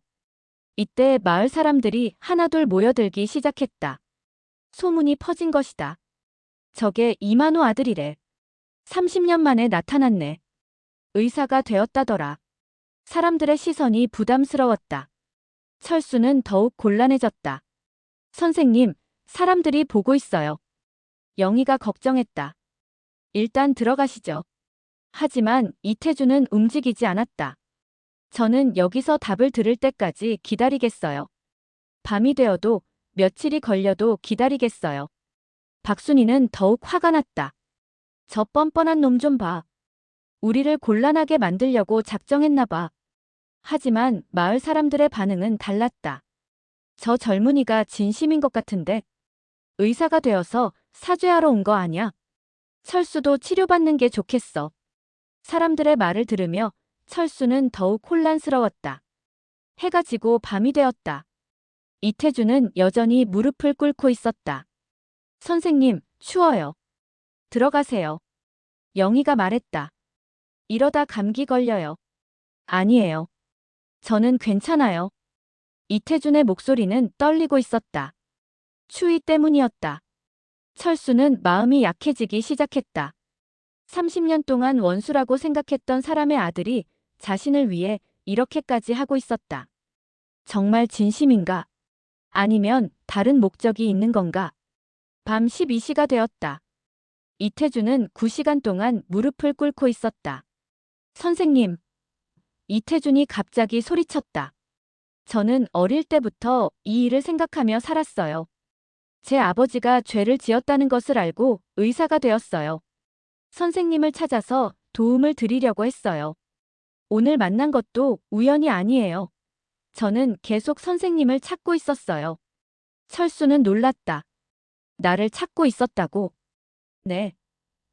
이때 마을 사람들이 하나둘 모여들기 시작했다. 소문이 퍼진 것이다. 저게 이만호 아들이래. 30년 만에 나타났네. 의사가 되었다더라. 사람들의 시선이 부담스러웠다. 철수는 더욱 곤란해졌다. 선생님, 사람들이 보고 있어요. 영희가 걱정했다. 일단 들어가시죠. 하지만 이태주는 움직이지 않았다. 저는 여기서 답을 들을 때까지 기다리겠어요. 밤이 되어도 며칠이 걸려도 기다리겠어요. 박순이는 더욱 화가 났다. 저 뻔뻔한 놈 좀 봐. 우리를 곤란하게 만들려고 작정했나 봐. 하지만 마을 사람들의 반응은 달랐다. 저 젊은이가 진심인 것 같은데. 의사가 되어서 사죄하러 온 거 아냐? 철수도 치료받는 게 좋겠어. 사람들의 말을 들으며 철수는 더욱 혼란스러웠다. 해가 지고 밤이 되었다. 이태주는 여전히 무릎을 꿇고 있었다. 선생님, 추워요. 들어가세요. 영희가 말했다. 이러다 감기 걸려요. 아니에요. 저는 괜찮아요. 이태준의 목소리는 떨리고 있었다. 추위 때문이었다. 철수는 마음이 약해지기 시작했다. 30년 동안 원수라고 생각했던 사람의 아들이 자신을 위해 이렇게까지 하고 있었다. 정말 진심인가? 아니면 다른 목적이 있는 건가? 밤 12시가 되었다. 이태주는 9시간 동안 무릎을 꿇고 있었다. 선생님. 이태준이 갑자기 소리쳤다. 저는 어릴 때부터 이 일을 생각하며 살았어요. 제 아버지가 죄를 지었다는 것을 알고 의사가 되었어요. 선생님을 찾아서 도움을 드리려고 했어요. 오늘 만난 것도 우연이 아니에요. 저는 계속 선생님을 찾고 있었어요. 철수는 놀랐다. 나를 찾고 있었다고? 네.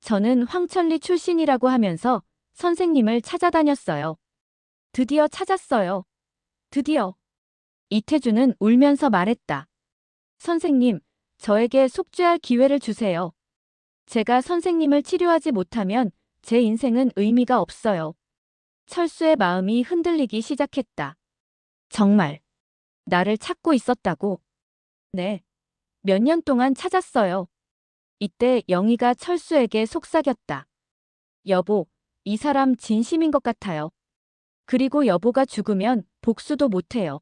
저는 황천리 출신이라고 하면서 선생님을 찾아다녔어요. 드디어 찾았어요. 드디어. 이태주는 울면서 말했다. 선생님, 저에게 속죄할 기회를 주세요. 제가 선생님을 치료하지 못하면 제 인생은 의미가 없어요. 철수의 마음이 흔들리기 시작했다. 정말 나를 찾고 있었다고? 네. 몇 년 동안 찾았어요. 이때 영희가 철수에게 속삭였다. 여보, 이 사람 진심인 것 같아요. 그리고 여보가 죽으면 복수도 못해요.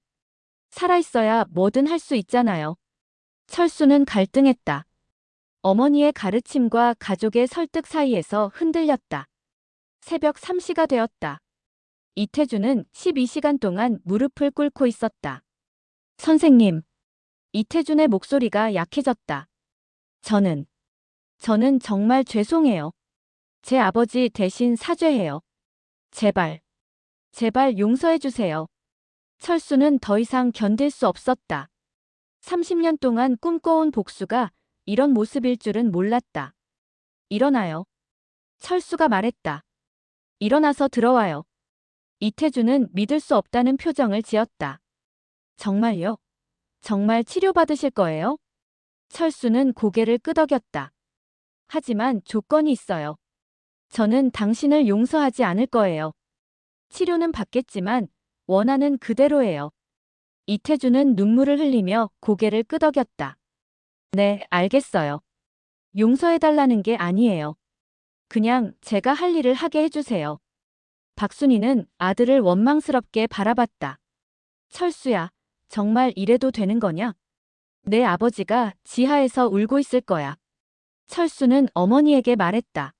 살아있어야 뭐든 할 수 있잖아요. 철수는 갈등했다. 어머니의 가르침과 가족의 설득 사이에서 흔들렸다. 새벽 3시가 되었다. 이태주는 12시간 동안 무릎을 꿇고 있었다. 선생님. 이태준의 목소리가 약해졌다. 저는 정말 죄송해요. 제 아버지 대신 사죄해요. 제발, 제발 용서해 주세요. 철수는 더 이상 견딜 수 없었다. 30년 동안 꿈꿔온 복수가 이런 모습일 줄은 몰랐다. 일어나요. 철수가 말했다. 일어나서 들어와요. 이태준은 믿을 수 없다는 표정을 지었다. 정말요? 정말 치료받으실 거예요? 철수는 고개를 끄덕였다. 하지만 조건이 있어요. 저는 당신을 용서하지 않을 거예요. 치료는 받겠지만 원하는 그대로예요. 이태준은 눈물을 흘리며 고개를 끄덕였다. 네, 알겠어요. 용서해달라는 게 아니에요. 그냥 제가 할 일을 하게 해주세요. 박순이는 아들을 원망스럽게 바라봤다. 철수야, 정말 이래도 되는 거냐? 내 아버지가 지하에서 울고 있을 거야. 철수는 어머니에게 말했다.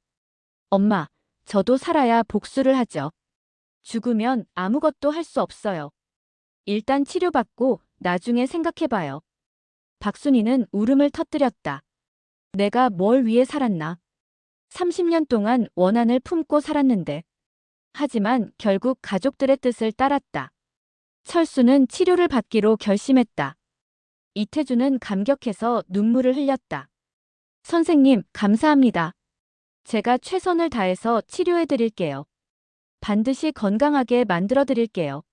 엄마, 저도 살아야 복수를 하죠. 죽으면 아무것도 할 수 없어요. 일단 치료받고 나중에 생각해봐요. 박순이는 울음을 터뜨렸다. 내가 뭘 위해 살았나? 30년 동안 원한을 품고 살았는데. 하지만 결국 가족들의 뜻을 따랐다. 철수는 치료를 받기로 결심했다. 이태주는 감격해서 눈물을 흘렸다. 선생님, 감사합니다. 제가 최선을 다해서 치료해드릴게요. 반드시 건강하게 만들어드릴게요.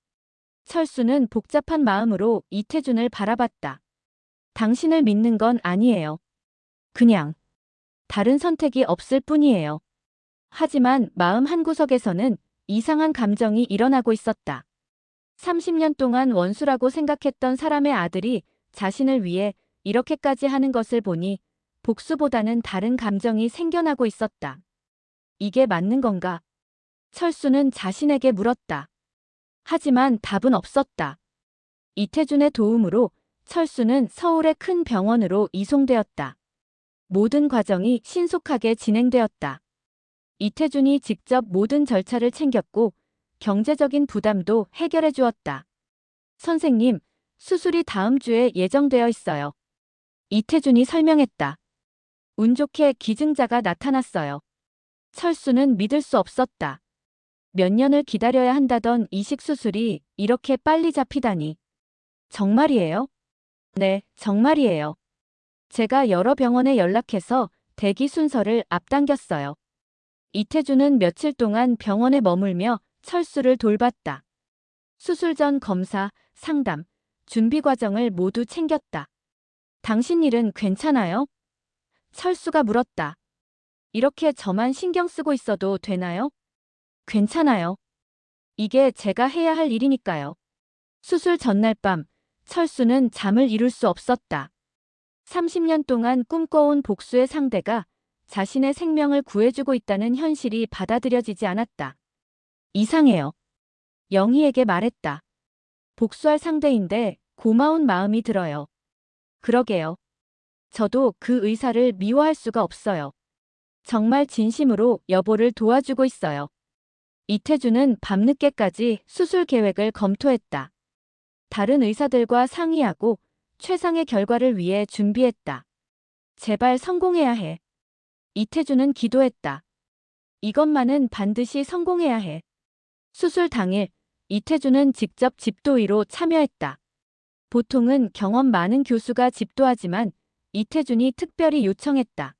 철수는 복잡한 마음으로 이태준을 바라봤다. 당신을 믿는 건 아니에요. 그냥 다른 선택이 없을 뿐이에요. 하지만 마음 한구석에서는 이상한 감정이 일어나고 있었다. 30년 동안 원수라고 생각했던 사람의 아들이 자신을 위해 이렇게까지 하는 것을 보니 복수보다는 다른 감정이 생겨나고 있었다. 이게 맞는 건가? 철수는 자신에게 물었다. 하지만 답은 없었다. 이태준의 도움으로 철수는 서울의 큰 병원으로 이송되었다. 모든 과정이 신속하게 진행되었다. 이태준이 직접 모든 절차를 챙겼고 경제적인 부담도 해결해 주었다. 선생님, 수술이 다음 주에 예정되어 있어요. 이태준이 설명했다. 운 좋게 기증자가 나타났어요. 철수는 믿을 수 없었다. 몇 년을 기다려야 한다던 이식 수술이 이렇게 빨리 잡히다니. 정말이에요? 네, 정말이에요. 제가 여러 병원에 연락해서 대기 순서를 앞당겼어요. 이태준은 며칠 동안 병원에 머물며 철수를 돌봤다. 수술 전 검사, 상담, 준비 과정을 모두 챙겼다. 당신 일은 괜찮아요? 철수가 물었다. 이렇게 저만 신경 쓰고 있어도 되나요? 괜찮아요. 이게 제가 해야 할 일이니까요. 수술 전날 밤, 철수는 잠을 이룰 수 없었다. 30년 동안 꿈꿔온 복수의 상대가 자신의 생명을 구해주고 있다는 현실이 받아들여지지 않았다. 이상해요. 영희에게 말했다. 복수할 상대인데 고마운 마음이 들어요. 그러게요. 저도 그 의사를 미워할 수가 없어요. 정말 진심으로 여보를 도와주고 있어요. 이태준은 밤늦게까지 수술 계획을 검토했다. 다른 의사들과 상의하고 최상의 결과를 위해 준비했다. 제발 성공해야 해. 이태준은 기도했다. 이것만은 반드시 성공해야 해. 수술 당일, 이태준은 직접 집도의로 참여했다. 보통은 경험 많은 교수가 집도하지만 이태준이 특별히 요청했다.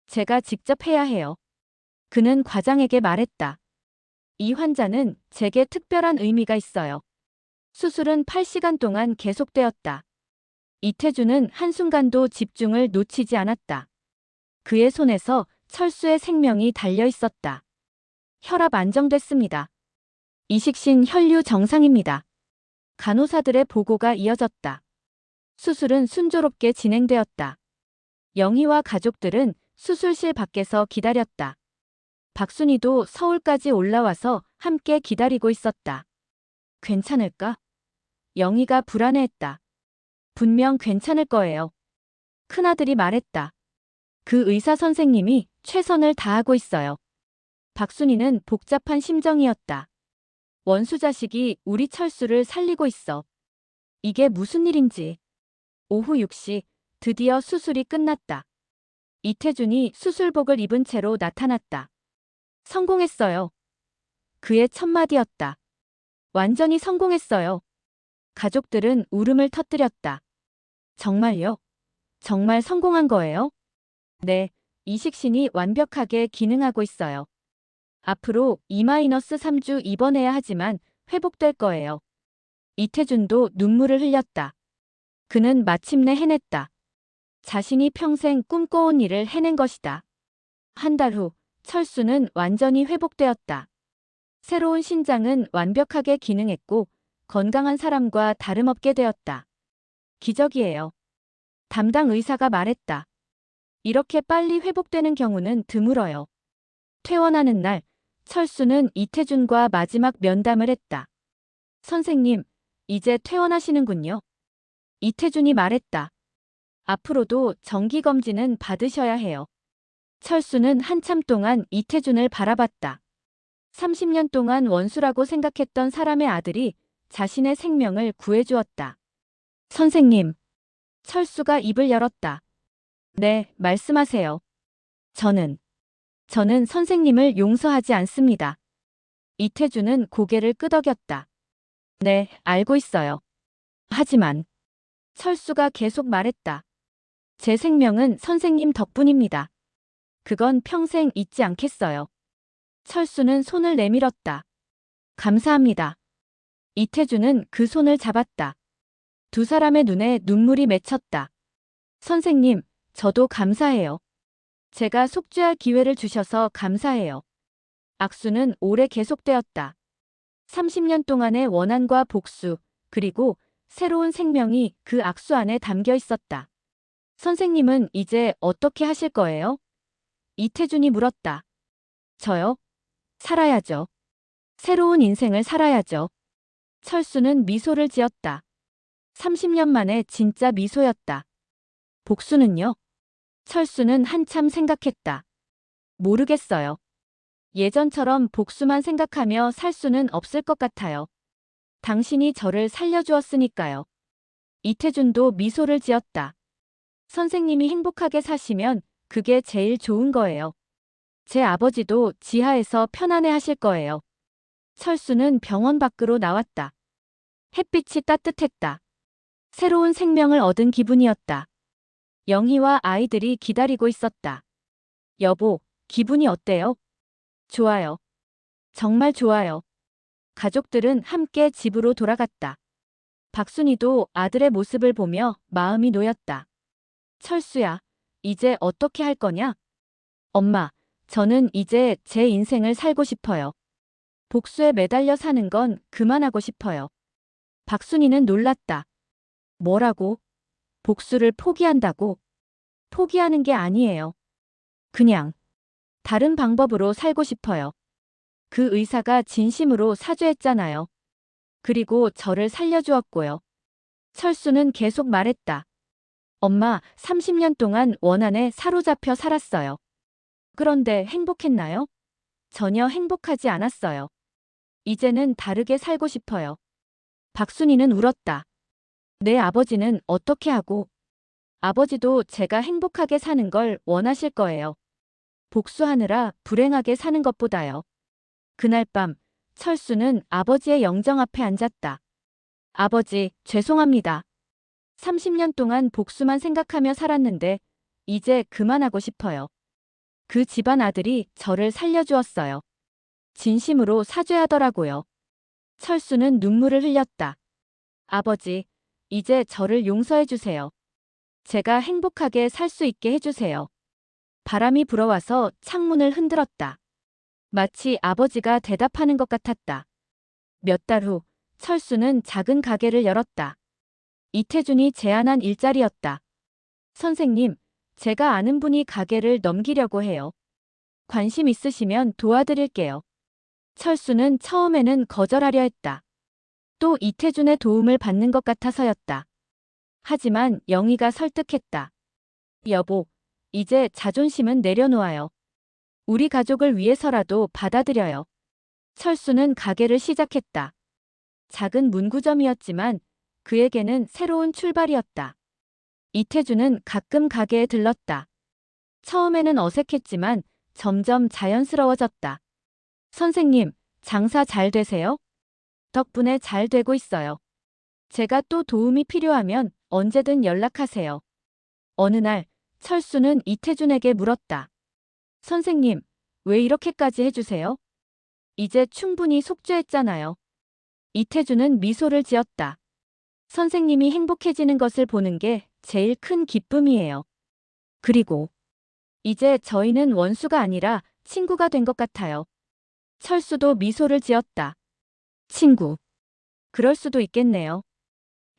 제가 직접 해야 해요. 그는 과장에게 말했다. 이 환자는 제게 특별한 의미가 있어요. 수술은 8시간 동안 계속되었다. 이태준은 한순간도 집중을 놓치지 않았다. 그의 손에서 철수의 생명이 달려 있었다. 혈압 안정됐습니다. 이식신 혈류 정상입니다. 간호사들의 보고가 이어졌다. 수술은 순조롭게 진행되었다. 영희와 가족들은 수술실 밖에서 기다렸다. 박순희도 서울까지 올라와서 함께 기다리고 있었다. 괜찮을까? 영희가 불안해했다. 분명 괜찮을 거예요. 큰아들이 말했다. 그 의사 선생님이 최선을 다하고 있어요. 박순희는 복잡한 심정이었다. 원수 자식이 우리 철수를 살리고 있어. 이게 무슨 일인지. 오후 6시 드디어 수술이 끝났다. 이태준이 수술복을 입은 채로 나타났다. 성공했어요. 그의 첫 마디였다. 완전히 성공했어요. 가족들은 울음을 터뜨렸다. 정말요? 정말 성공한 거예요? 네, 이식신이 완벽하게 기능하고 있어요. 앞으로 2-3주 입원해야 하지만 회복될 거예요. 이태준도 눈물을 흘렸다. 그는 마침내 해냈다. 자신이 평생 꿈꿔온 일을 해낸 것이다. 한 달 후, 철수는 완전히 회복되었다. 새로운 신장은 완벽하게 기능했고 건강한 사람과 다름없게 되었다. 기적이에요. 담당 의사가 말했다. 이렇게 빨리 회복되는 경우는 드물어요. 퇴원하는 날, 철수는 이태준과 마지막 면담을 했다. 선생님, 이제 퇴원하시는군요. 이태준이 말했다. 앞으로도 정기검진은 받으셔야 해요. 철수는 한참 동안 이태준을 바라봤다. 30년 동안 원수라고 생각했던 사람의 아들이 자신의 생명을 구해주었다. 선생님. 철수가 입을 열었다. 네, 말씀하세요. 저는 선생님을 용서하지 않습니다. 이태준은 고개를 끄덕였다. 네, 알고 있어요. 하지만 철수가 계속 말했다. 제 생명은 선생님 덕분입니다. 그건 평생 잊지 않겠어요. 철수는 손을 내밀었다. 감사합니다. 이태준은 그 손을 잡았다. 두 사람의 눈에 눈물이 맺혔다. 선생님, 저도 감사해요. 제가 속죄할 기회를 주셔서 감사해요. 악수는 오래 계속되었다. 30년 동안의 원한과 복수, 그리고 새로운 생명이 그 악수 안에 담겨 있었다. 선생님은 이제 어떻게 하실 거예요? 이태준이 물었다. 저요? 살아야죠. 새로운 인생을 살아야죠. 철수는 미소를 지었다. 30년 만에 진짜 미소였다. 복수는요? 철수는 한참 생각했다. 모르겠어요. 예전처럼 복수만 생각하며 살 수는 없을 것 같아요. 당신이 저를 살려주었으니까요. 이태준도 미소를 지었다. 선생님이 행복하게 사시면 그게 제일 좋은 거예요. 제 아버지도 지하에서 편안해 하실 거예요. 철수는 병원 밖으로 나왔다. 햇빛이 따뜻했다. 새로운 생명을 얻은 기분이었다. 영희와 아이들이 기다리고 있었다. 여보, 기분이 어때요? 좋아요. 정말 좋아요. 가족들은 함께 집으로 돌아갔다. 박순희도 아들의 모습을 보며 마음이 놓였다. 철수야, 이제 어떻게 할 거냐? 엄마, 저는 이제 제 인생을 살고 싶어요. 복수에 매달려 사는 건 그만하고 싶어요. 박순희는 놀랐다. 뭐라고? 복수를 포기한다고? 포기하는 게 아니에요. 그냥 다른 방법으로 살고 싶어요. 그 의사가 진심으로 사죄했잖아요. 그리고 저를 살려주었고요. 철수는 계속 말했다. 엄마, 30년 동안 원한에 사로잡혀 살았어요. 그런데 행복했나요? 전혀 행복하지 않았어요. 이제는 다르게 살고 싶어요. 박순희는 울었다. 내 아버지는 어떻게 하고? 아버지도 제가 행복하게 사는 걸 원하실 거예요. 복수하느라 불행하게 사는 것보다요. 그날 밤, 철수는 아버지의 영정 앞에 앉았다. 아버지, 죄송합니다. 30년 동안 복수만 생각하며 살았는데 이제 그만하고 싶어요. 그 집안 아들이 저를 살려주었어요. 진심으로 사죄하더라고요. 철수는 눈물을 흘렸다. 아버지, 이제 저를 용서해 주세요. 제가 행복하게 살 수 있게 해주세요. 바람이 불어와서 창문을 흔들었다. 마치 아버지가 대답하는 것 같았다. 몇 달 후, 철수는 작은 가게를 열었다. 이태준이 제안한 일자리였다. 선생님, 제가 아는 분이 가게를 넘기려고 해요. 관심 있으시면 도와드릴게요. 철수는 처음에는 거절하려 했다. 또 이태준의 도움을 받는 것 같아서였다. 하지만 영희가 설득했다. 여보, 이제 자존심은 내려놓아요. 우리 가족을 위해서라도 받아들여요. 철수는 가게를 시작했다. 작은 문구점이었지만 그에게는 새로운 출발이었다. 이태준은 가끔 가게에 들렀다. 처음에는 어색했지만 점점 자연스러워졌다. 선생님, 장사 잘 되세요? 덕분에 잘 되고 있어요. 제가 또 도움이 필요하면 언제든 연락하세요. 어느 날 철수는 이태준에게 물었다. 선생님, 왜 이렇게까지 해주세요? 이제 충분히 속죄했잖아요. 이태준은 미소를 지었다. 선생님이 행복해지는 것을 보는 게 제일 큰 기쁨이에요. 그리고 이제 저희는 원수가 아니라 친구가 된 것 같아요. 철수도 미소를 지었다. 친구. 그럴 수도 있겠네요.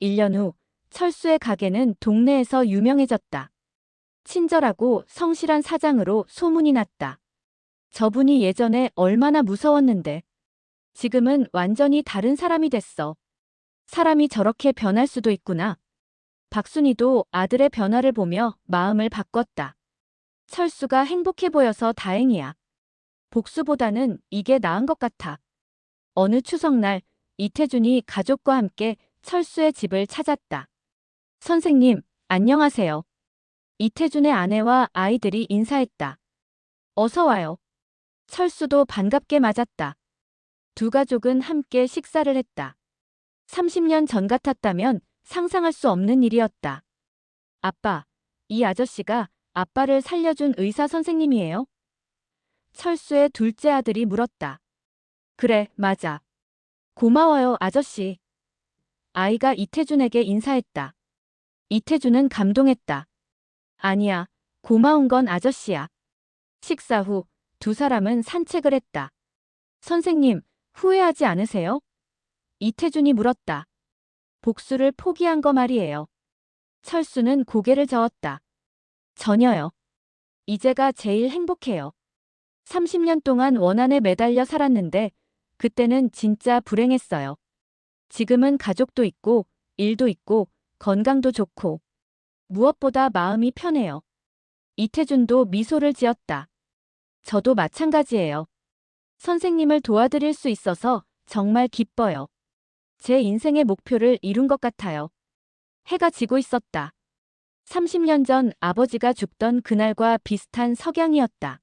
1년 후 철수의 가게는 동네에서 유명해졌다. 친절하고 성실한 사장으로 소문이 났다. 저분이 예전에 얼마나 무서웠는데 지금은 완전히 다른 사람이 됐어. 사람이 저렇게 변할 수도 있구나. 박순이도 아들의 변화를 보며 마음을 바꿨다. 철수가 행복해 보여서 다행이야. 복수보다는 이게 나은 것 같아. 어느 추석날 이태준이 가족과 함께 철수의 집을 찾았다. 선생님, 안녕하세요. 이태준의 아내와 아이들이 인사했다. 어서 와요. 철수도 반갑게 맞았다. 두 가족은 함께 식사를 했다. 30년 전 같았다면 상상할 수 없는 일이었다. 아빠, 이 아저씨가 아빠를 살려준 의사 선생님이에요? 철수의 둘째 아들이 물었다. 그래, 맞아. 고마워요, 아저씨. 아이가 이태준에게 인사했다. 이태준은 감동했다. 아니야, 고마운 건 아저씨야. 식사 후 두 사람은 산책을 했다. 선생님, 후회하지 않으세요? 이태준이 물었다. 복수를 포기한 거 말이에요. 철수는 고개를 저었다. 전혀요. 이제가 제일 행복해요. 30년 동안 원한에 매달려 살았는데 그때는 진짜 불행했어요. 지금은 가족도 있고 일도 있고 건강도 좋고 무엇보다 마음이 편해요. 이태준도 미소를 지었다. 저도 마찬가지예요. 선생님을 도와드릴 수 있어서 정말 기뻐요. 제 인생의 목표를 이룬 것 같아요. 해가 지고 있었다. 30년 전 아버지가 죽던 그날과 비슷한 석양이었다.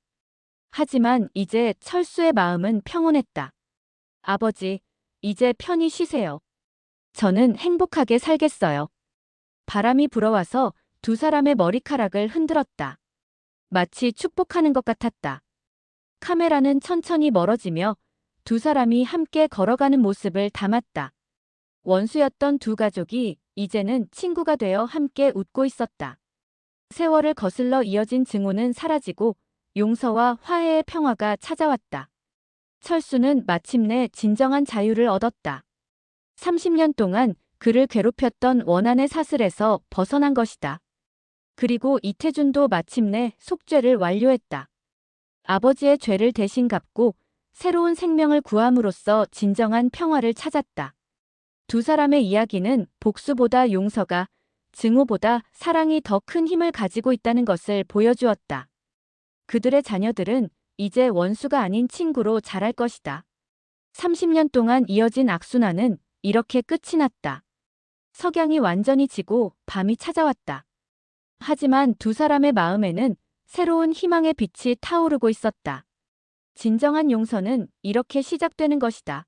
하지만 이제 철수의 마음은 평온했다. 아버지, 이제 편히 쉬세요. 저는 행복하게 살겠어요. 바람이 불어와서 두 사람의 머리카락을 흔들었다. 마치 축복하는 것 같았다. 카메라는 천천히 멀어지며 두 사람이 함께 걸어가는 모습을 담았다. 원수였던 두 가족이 이제는 친구가 되어 함께 웃고 있었다. 세월을 거슬러 이어진 증오는 사라지고 용서와 화해의 평화가 찾아왔다. 철수는 마침내 진정한 자유를 얻었다. 30년 동안 그를 괴롭혔던 원한의 사슬에서 벗어난 것이다. 그리고 이태준도 마침내 속죄를 완료했다. 아버지의 죄를 대신 갚고 새로운 생명을 구함으로써 진정한 평화를 찾았다. 두 사람의 이야기는 복수보다 용서가, 증오보다 사랑이 더 큰 힘을 가지고 있다는 것을 보여주었다. 그들의 자녀들은 이제 원수가 아닌 친구로 자랄 것이다. 30년 동안 이어진 악순환은 이렇게 끝이 났다. 석양이 완전히 지고 밤이 찾아왔다. 하지만 두 사람의 마음에는 새로운 희망의 빛이 타오르고 있었다. 진정한 용서는 이렇게 시작되는 것이다.